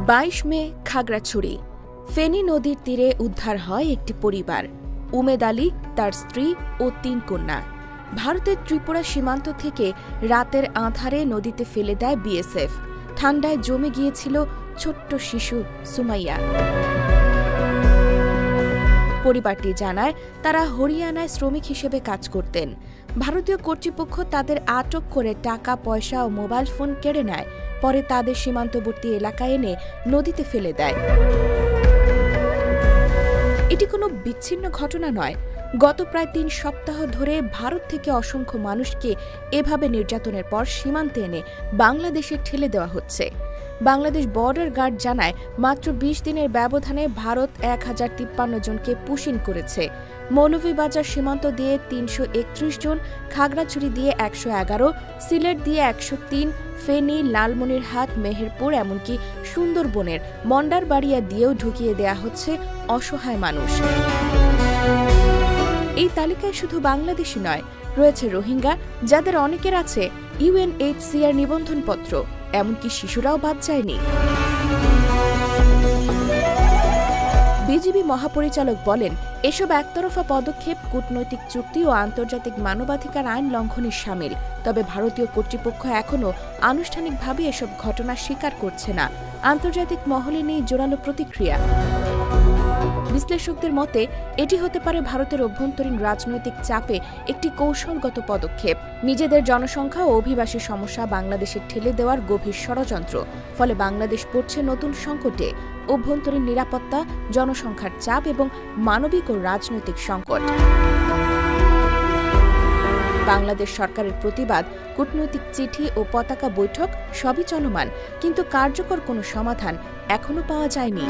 ২২ মে খাগড়াছড়ি ফেনী নদীর তীরে উদ্ধার হয় একটি পরিবার। উমেদ আলী, তার স্ত্রী ও ৩ কন্যা। ভারতের ত্রিপুরা সীমান্ত থেকে রাতের আঁধারে নদীতে ফেলে দেয় বিএসএফ। ঠান্ডায় জমে গিয়েছিল ছোট্ট শিশু সুমাইয়া। পরিবারটি জানায়, তারা হরিয়ানায় শ্রমিক হিসেবে কাজ করতেন। ভারতীয় কর্তৃপক্ষ তাদের আটক করে টাকা পয়সা ও মোবাইল ফোন কেড়ে নেয়। পরে তাদের সীমান্তবর্তী এলাকায় এনে নদীতে ফেলে দেয়। এটি কোনো বিচ্ছিন্ন ঘটনা নয়। গত প্রায় ৩ সপ্তাহ ধরে ভারত থেকে অসংখ্য মানুষকে এভাবে নির্যাতনের পর সীমান্তে এনে বাংলাদেশে ঠেলে দেওয়া হচ্ছে। বাংলাদেশ বর্ডার গার্ড জানায়, মাত্র ২০ দিনের ব্যবধানে ভারত ১,০৫৩ জনকে পুশিন করেছে। মৌলভীবাজার সীমান্ত দিয়ে ৩৩১ জন, খাগড়াছড়ি দিয়ে ১১১, সিলেট দিয়ে ১০৩, ফেনী, লালমনিরহাট, মেহেরপুর, এমনকি সুন্দরবনের মন্ডারবাড়িয়া দিয়েও ঢুকিয়ে দেয়া হচ্ছে অসহায় মানুষ। এই তালিকায় শুধু বাংলাদেশি নয়, রয়েছে রোহিঙ্গা, যাদের অনেকের আছে UNHCR নিবন্ধনপত্র। এমনকি শিশুরাও বাদ যায়নি। বিজিবি মহাপরিচালক বলেন, এসব একতরফা পদক্ষেপ কূটনৈতিক চুক্তি ও আন্তর্জাতিক মানবাধিকার আইন লঙ্ঘনের শামিল। তবে ভারতীয় কর্তৃপক্ষ এখনও আনুষ্ঠানিকভাবে এসব ঘটনা স্বীকার করছে না। আন্তর্জাতিক মহলে নেই জোরালো প্রতিক্রিয়া। বিশ্লেষকদের মতে, এটি হতে পারে ভারতের অভ্যন্তরীণ রাজনৈতিক চাপে একটি কৌশলগত পদক্ষেপ। নিজেদের জনসংখ্যা ও অভিবাসী সমস্যা বাংলাদেশে ঠেলে দেওয়ার গভীর ষড়যন্ত্র। ফলে বাংলাদেশ পড়ছে নতুন সংকটে: অভ্যন্তরীণ নিরাপত্তা, জনসংখ্যার চাপ এবং মানবিক ও রাজনৈতিক সংকট। বাংলাদেশ সরকারের প্রতিবাদ, কূটনৈতিক চিঠি ও পতাকা বৈঠক সবই চলমান, কিন্তু কার্যকর কোনো সমাধান এখনো পাওয়া যায়নি।